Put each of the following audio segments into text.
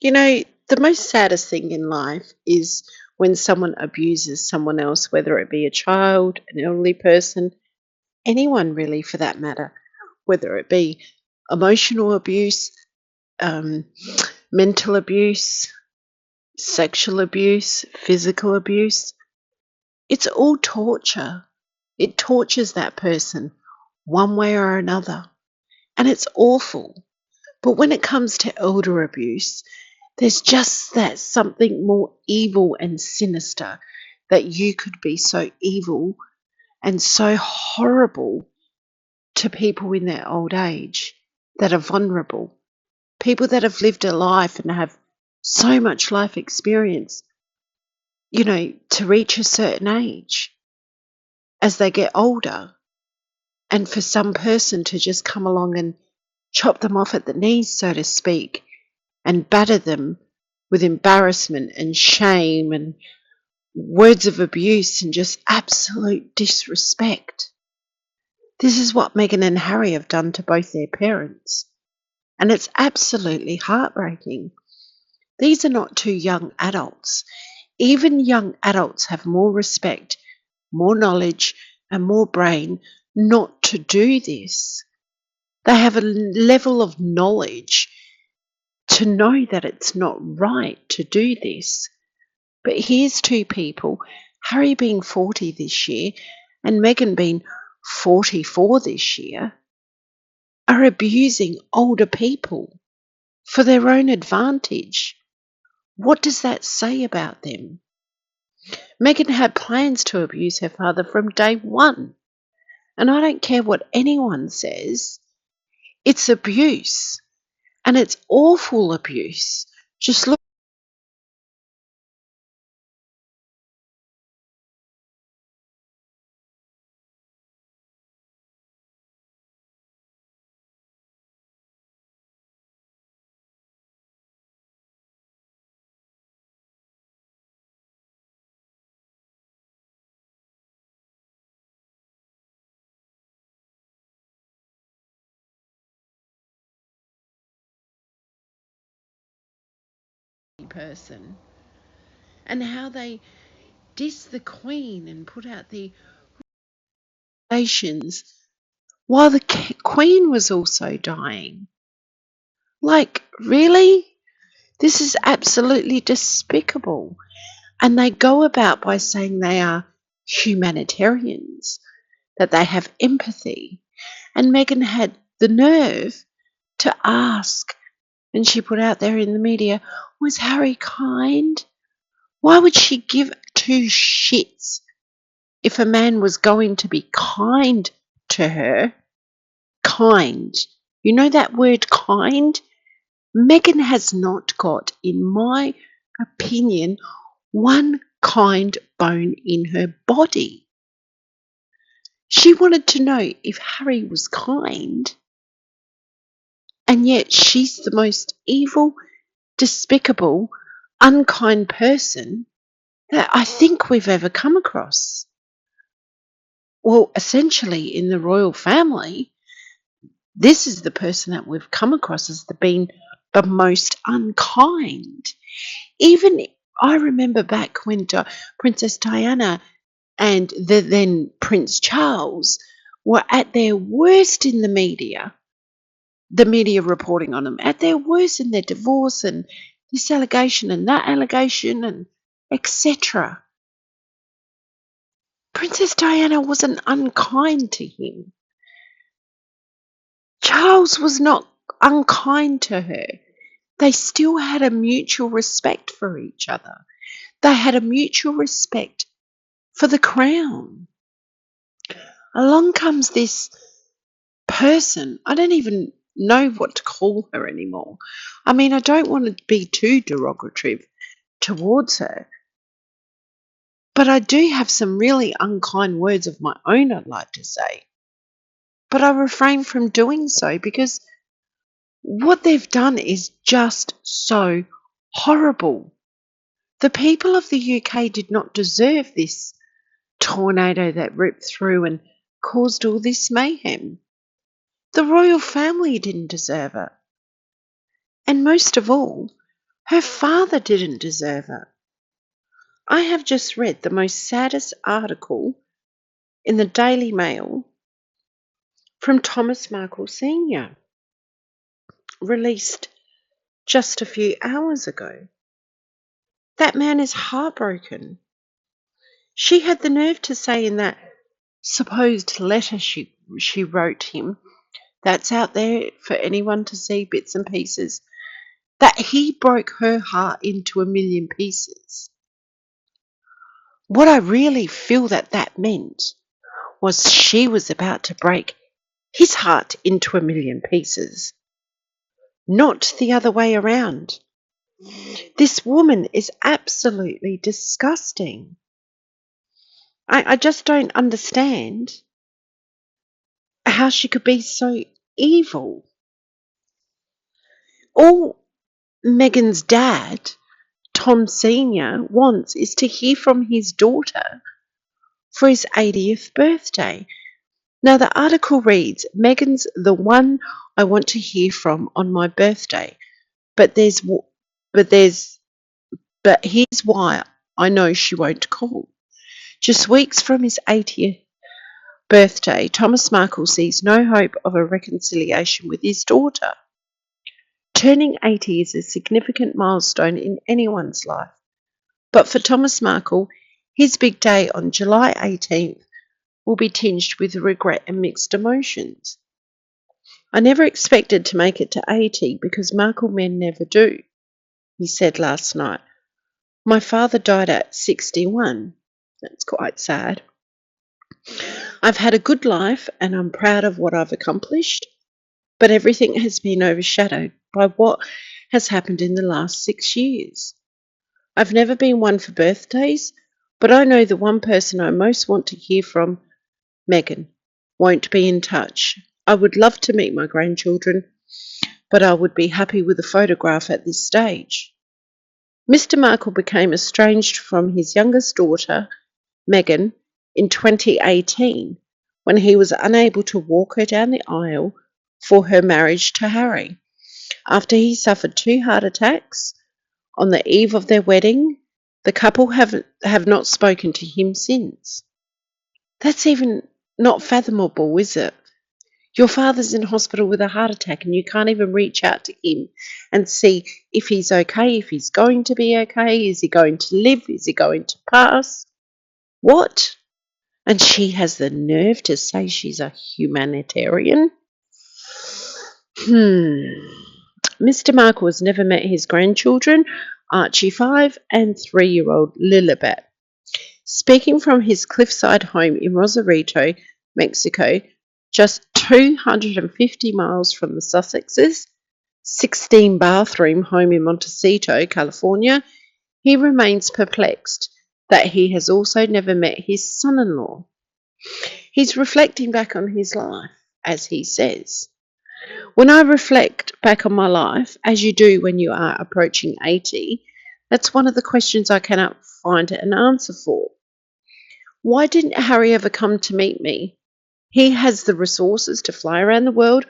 You know, the most saddest thing in life is when someone abuses someone else, whether it be a child, an elderly person, anyone really for that matter, whether it be emotional abuse, um, mental abuse, sexual abuse, physical abuse. It's all torture. It tortures that person one way or another. And it's awful. But when it comes to elder abuse, there's just that something more evil and sinister, that you could be so evil and so horrible to people in their old age that are vulnerable, people that have lived a life and have so much life experience, to reach a certain age as they get older. And for some person to just come along and chop them off at the knees, so to speak, and batter them with embarrassment and shame and words of abuse and just absolute disrespect. This is what Meghan and Harry have done to both their parents. And it's absolutely heartbreaking. These are not two young adults. Even young adults have more respect, more knowledge, and more brain not to do this. They have a level of knowledge to know that it's not right to do this. But here's two people, Harry being 40 this year and Meghan being 44 this year, are abusing older people for their own advantage. What does that say about them? Meghan had plans to abuse her father from day one. And I don't care what anyone says, it's abuse. And it's awful abuse. Just look at the person and how they diss the Queen and put out the relations while the Queen was also dying. Like, really? This is absolutely despicable. And they go about by saying they are humanitarians, that they have empathy. And Meghan had the nerve to ask, and she put out there in the media, was Harry kind? Why would she give two shits if a man was going to be kind to her? Kind. You know that word kind? Meghan has not got, in my opinion, one kind bone in her body. She wanted to know if Harry was kind, and yet she's the most evil, despicable, unkind person that I think we've ever come across. Well, essentially, in the royal family, this is the person that we've come across as being the most unkind. Even I remember back when Princess Diana and then Prince Charles were at their worst in the media reporting on them, at their worst in their divorce and this allegation and that allegation and etc. Princess Diana wasn't unkind to him. Charles was not unkind to her. They still had a mutual respect for each other. They had a mutual respect for the crown. Along comes this person. I don't even know what to call her anymore. I mean, I don't want to be too derogatory towards her, but I do have some really unkind words of my own I'd like to say. But I refrain from doing so because what they've done is just so horrible. The people of the UK did not deserve this tornado that ripped through and caused all this mayhem. The royal family didn't deserve it. And most of all, Her father didn't deserve it. I have just read the most saddest article in the Daily Mail from Thomas Markle Sr., released just a few hours ago. That man is heartbroken. She had the nerve to say in that supposed letter she wrote him, that's out there for anyone to see, bits and pieces, that he broke her heart into a million pieces. What I really feel that meant was she was about to break his heart into a million pieces, not the other way around. This woman is absolutely disgusting. I just don't understand how she could be so evil. All Meghan's dad, Tom Sr., wants is to hear from his daughter for his 80th birthday. Now, the article reads, Meghan's the one I want to hear from on my birthday, but here's why I know she won't call. Just weeks from his 80th birthday, Thomas Markle sees no hope of a reconciliation with his daughter. Turning 80 is a significant milestone in anyone's life, but for Thomas Markle, his big day on July 18th will be tinged with regret and mixed emotions. I never expected to make it to 80 because Markle men never do, he said last night. My father died at 61. That's quite sad. I've had a good life and I'm proud of what I've accomplished, but everything has been overshadowed by what has happened in the last 6 years. I've never been one for birthdays, but I know the one person I most want to hear from, Meghan, won't be in touch. I would love to meet my grandchildren, but I would be happy with a photograph at this stage. Mr. Markle became estranged from his youngest daughter, Meghan, in 2018 when he was unable to walk her down the aisle for her marriage to Harry. After he suffered 2 heart attacks on the eve of their wedding, the couple have not spoken to him since. That's even not fathomable, is it? Your father's in hospital with a heart attack and you can't even reach out to him and see if he's okay, if he's going to be okay, is he going to live, is he going to pass? What? And she has the nerve to say she's a humanitarian? Mr. Markle has never met his grandchildren, Archie 5 and 3-year-old Lilibet. Speaking from his cliffside home in Rosarito, Mexico, just 250 miles from the Sussexes, 16-bathroom home in Montecito, California, he remains perplexed that he has also never met his son-in-law. He's reflecting back on his life, as he says. When I reflect back on my life, as you do when you are approaching 80, that's one of the questions I cannot find an answer for. Why didn't Harry ever come to meet me? He has the resources to fly around the world,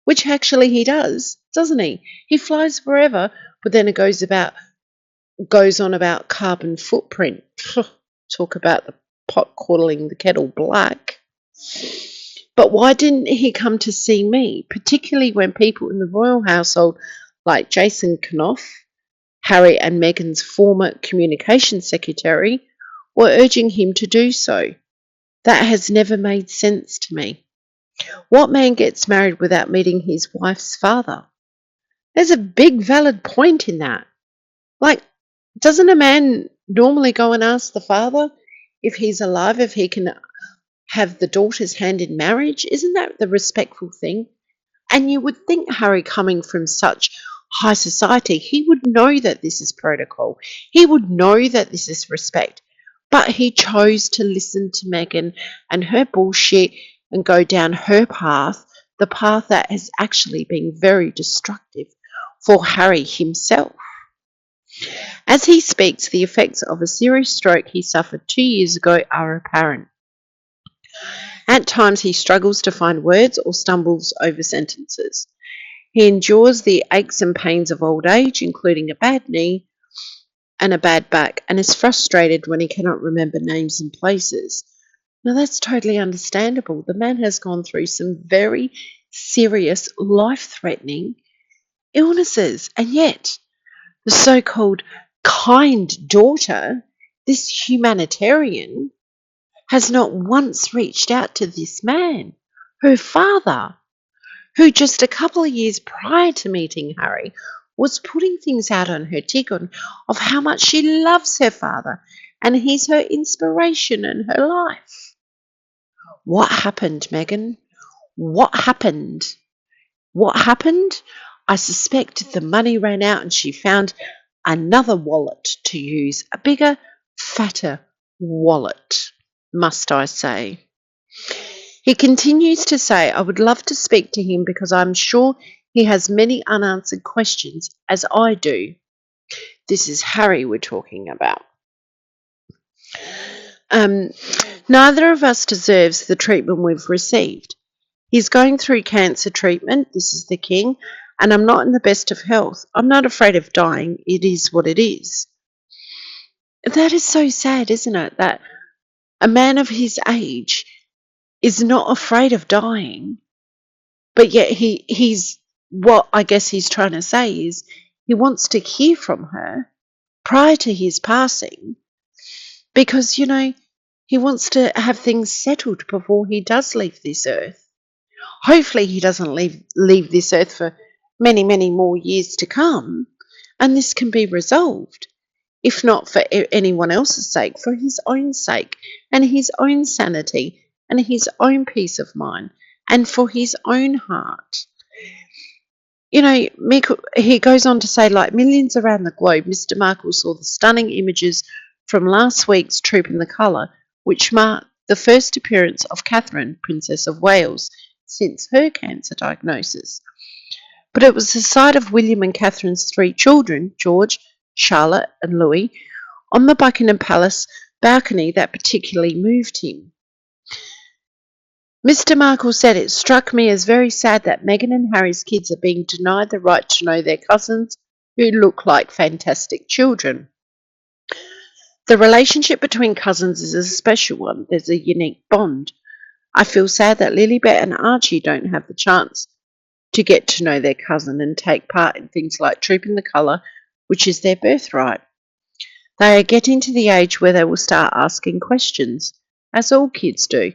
which actually he does, doesn't he? He flies wherever, but then it goes on about carbon footprint. Talk about the pot calling the kettle black. But why didn't he come to see me, particularly when people in the royal household like Jason Knopf, Harry and Meghan's former communications secretary, were urging him to do so? That has never made sense to me. What man gets married without meeting his wife's father? There's a big valid point in that. Like, doesn't a man normally go and ask the father if he's alive, if he can have the daughter's hand in marriage? Isn't that the respectful thing? And you would think Harry, coming from such high society, he would know that this is protocol. He would know that this is respect. But he chose to listen to Meghan and her bullshit and go down her path, the path that has actually been very destructive for Harry himself. As he speaks, the effects of a serious stroke he suffered 2 years ago are apparent. At times he struggles to find words or stumbles over sentences. He endures the aches and pains of old age, including a bad knee and a bad back, and is frustrated when he cannot remember names and places. Now, that's totally understandable. The man has gone through some very serious, life threatening illnesses, and yet the so called kind daughter, this humanitarian, has not once reached out to this man, her father, who just a couple of years prior to meeting Harry was putting things out on her TikTok of how much she loves her father and he's her inspiration in her life. What happened, Meghan? What happened? What happened? I suspect the money ran out and she found another wallet to use, a bigger, fatter wallet, must I say. He continues to say, I would love to speak to him because I'm sure he has many unanswered questions, as I do. This is Harry we're talking about. Neither of us deserves the treatment we've received. He's going through cancer treatment, this is the king, and I'm not in the best of health. I'm not afraid of dying. It is what it is. That is so sad, isn't it? That a man of his age is not afraid of dying, but yet he's what I guess he's trying to say is he wants to hear from her prior to his passing because, he wants to have things settled before he does leave this earth. Hopefully he doesn't leave this earth for many, many more years to come, and this can be resolved, if not for anyone else's sake, for his own sake, and his own sanity, and his own peace of mind, and for his own heart. He goes on to say, like millions around the globe, Mr. Markle saw the stunning images from last week's Troop in the Colour, which marked the first appearance of Catherine, Princess of Wales, since her cancer diagnosis. But it was the sight of William and Catherine's 3 children, George, Charlotte and Louis, on the Buckingham Palace balcony that particularly moved him. Mr. Markle said, it struck me as very sad that Meghan and Harry's kids are being denied the right to know their cousins who look like fantastic children. The relationship between cousins is a special one. There's a unique bond. I feel sad that Lilibet and Archie don't have the chance to get to know their cousin and take part in things like Troop in the Colour, which is their birthright. They are getting to the age where they will start asking questions, as all kids do.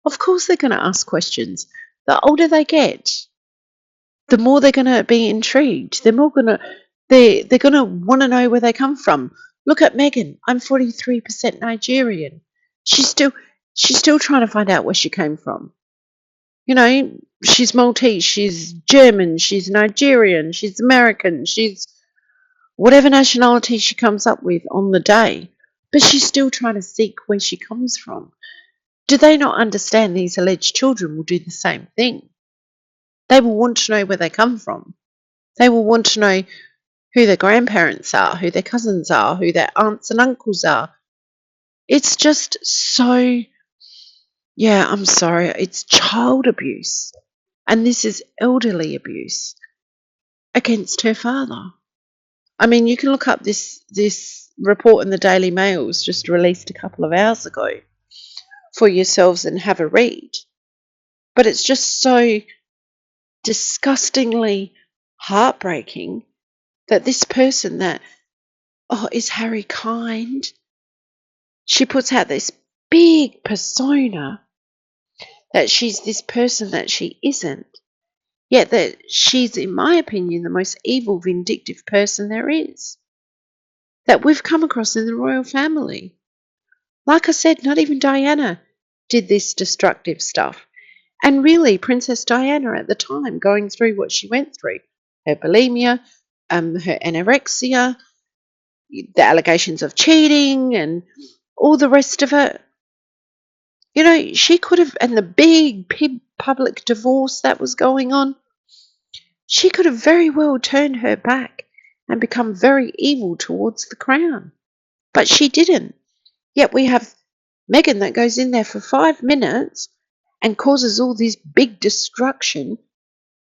Of course they're going to ask questions. The older they get, the more they're going to be intrigued. They're going to want to know where they come from. Look at Meghan. I'm 43% Nigerian. She's still trying to find out where she came from. She's Maltese, she's German, she's Nigerian, she's American, she's whatever nationality she comes up with on the day. But she's still trying to seek where she comes from. Do they not understand these alleged children will do the same thing? They will want to know where they come from. They will want to know who their grandparents are, who their cousins are, who their aunts and uncles are. It's just so, I'm sorry, it's child abuse. And this is elderly abuse against her father. I mean, you can look up this report in the Daily Mail, was just released a couple of hours ago, for yourselves and have a read. But it's just so disgustingly heartbreaking that this person that, is Harry kind? She puts out this big persona that she's this person that she isn't. Yet that she's, in my opinion, the most evil, vindictive person there is. That we've come across in the royal family. Like I said, not even Diana did this destructive stuff. And really, Princess Diana at the time, going through what she went through, her bulimia, her anorexia, the allegations of cheating, and all the rest of it. She could have, and the big public divorce that was going on, she could have very well turned her back and become very evil towards the crown. But she didn't. Yet we have Meghan that goes in there for 5 minutes and causes all this big destruction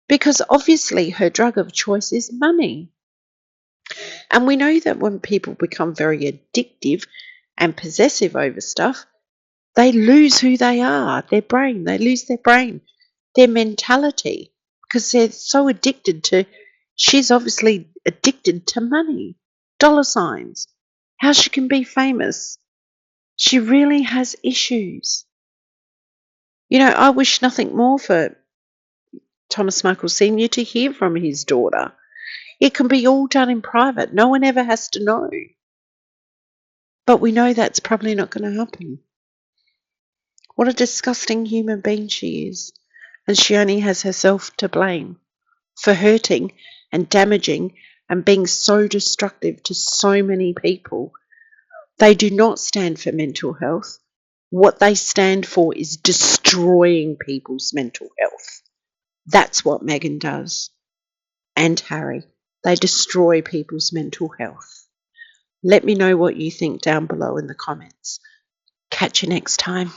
because obviously her drug of choice is money. And we know that when people become very addictive and possessive over stuff, they lose who they are, their brain. They lose their brain, their mentality, because they're so addicted to, she's obviously addicted to money, dollar signs, how she can be famous. She really has issues. You know, I wish nothing more for Thomas Markle Sr. to hear from his daughter. It can be all done in private. No one ever has to know. But we know that's probably not going to happen. What a disgusting human being she is. And she only has herself to blame for hurting and damaging and being so destructive to so many people. They do not stand for mental health. What they stand for is destroying people's mental health. That's what Meghan does. And Harry. They destroy people's mental health. Let me know what you think down below in the comments. Catch you next time.